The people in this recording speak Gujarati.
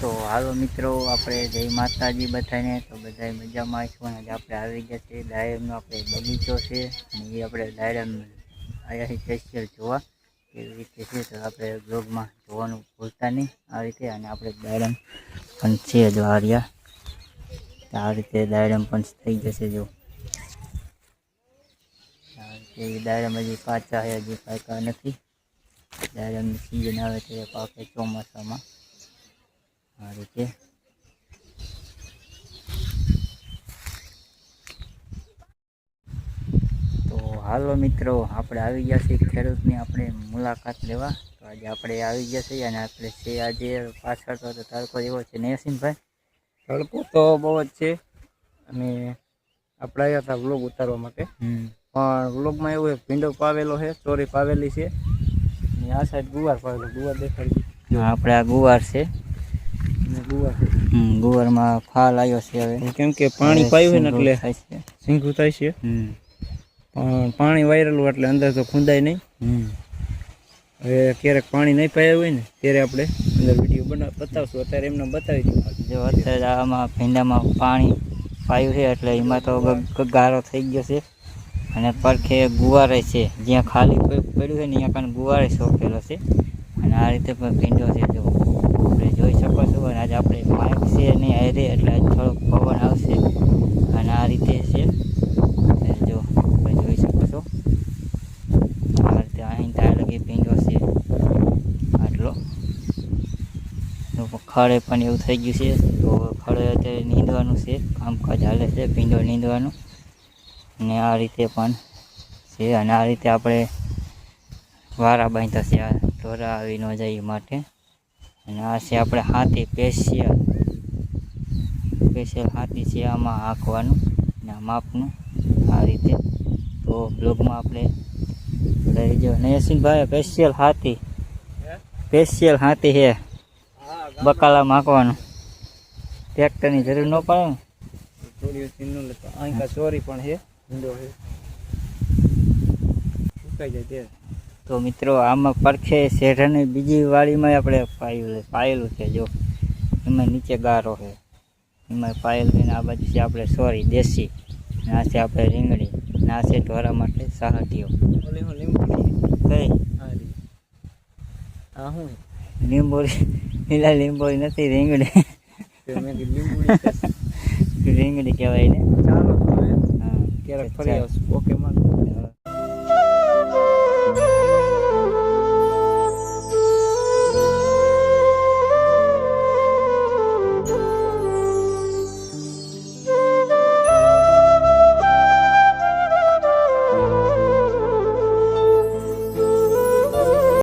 તો હાલો મિત્રો, આપણે જય માતાજી બધાને. તો બધા મજામાં આવીશું. અને આપણે આવી ગયા છે ડાયરમનો આપણે બગીચો છે, અને એ આપણે ડાયરમ આવ્યા સ્પેશિયલ જોવા કેવી રીતે છે. તો આપણે બ્લોગમાં જોવાનું ભૂલતા નહીં આ રીતે. અને આપણે ડાયરમ પણ છે જો આ રીતે ડાયરમ પણ થઈ જશે. જો આ રીતે ડાયરમ હજી કાચા છે, હજી પાકા નથી. ડાયરમની સિઝન આવે ત્યારે પાકે ચોમાસામાં આ રીતે. તો હાલો મિત્રો, આપણે આવી ગયા છીએ ખેડૂતની આપણે મુલાકાત લેવા. તો આજે આપણે આવી ગયા છીએ અને આપણે છે આજે પાછળ તો તડકો એવો છે ને યાસીનભાઈ? તડકો તો બહુ જ છે. અને આપણે આવ્યા હતા વ્લોગ ઉતારવા માટે, પણ વ્લોગમાં એવું એક ભીંડો પાવેલો છે, ચોરી પાવેલી છે. અને આ સાઈડ ગુવાર પાવેલો, ગુવાર દેખાડી. આપણે આ ગુવાર છે. ગુવાર ગુવારમાં ફાલ આવ્યો છે હવે, કેમ કે પાણી પાયું છે ને એટલે થાય છે, સિંગું થાય છે. પણ પાણી વાયરેલું એટલે અંદર તો ખૂંદાય નહીં. હવે ક્યારેક પાણી નહીં પાયા હોય ને ત્યારે આપણે અંદર વિડીયો બતાવશું. અત્યારે એમને બતાવી દઉં. જો અત્યારે આમાં ભીંડામાં પાણી પાયું છે એટલે એમાં તો ગારો થઈ ગયો છે. અને પડખે ગુવારે છે, જ્યાં ખાલી પડ્યું છે ને ત્યાં કારણે ગુવારે સોંપેલો છે. અને આ રીતે પણ ભીંડો છે, જો આપણે જોઈ શકો છો. અને આજે આપણે માઇક છે નહીં હારે એટલે આજે થોડોક પવન આવશે. અને આ રીતે છે, જો આપણે જોઈ શકો છો. આ રીતે અહીં ત્યાં લગી ભીંડો છે આટલો. ખડે પણ એવું થઈ ગયું છે. તો ખડે અત્યારે નીંદવાનું છે, કામકાજ હાલે છે ભીંડો નીંદવાનું. અને આ રીતે પણ છે. અને આ રીતે આપણે વારા બાંધ્યા છે, આ ઢોરા આવી ન જાય માટે. અને આ છે આપણે હાથી સ્પેશિયલ હાથી છે, આમાં હાંકવાનું અને આ માપનું આ રીતે. તો બ્લોગમાં આપણે લઈ જાઓ ને યાસીનભાઈ. સ્પેશિયલ હાથી છે, બકાલામાં હાંકવાનું. ટ્રેક્ટરની જરૂર ન પડે ને. થોડી ચીન લેતા અહીં ચોરી પણ છે, ભીંડો છે, સુકાઈ જાય ત્યારે. તો મિત્રો, આમાં પડખે શેઢાની બીજી વાડીમાં આપણે પાયેલું છે. જો એમાં નીચે ગારો છે, એમાં પાયેલું છે. આ બાજુ છે આપણે સોરી દેશી, આ છે આપણે રીંગણી, આ છે ઢોરા માટે સાહટીઓ. કઈ હા હું લીંબોળી, લીલા લીંબોળી નથી, રીંગણી. રીંગણી કહેવાય ને. ચાલો હા, ક્યારેક ફરી આવશું. ઓકે માં.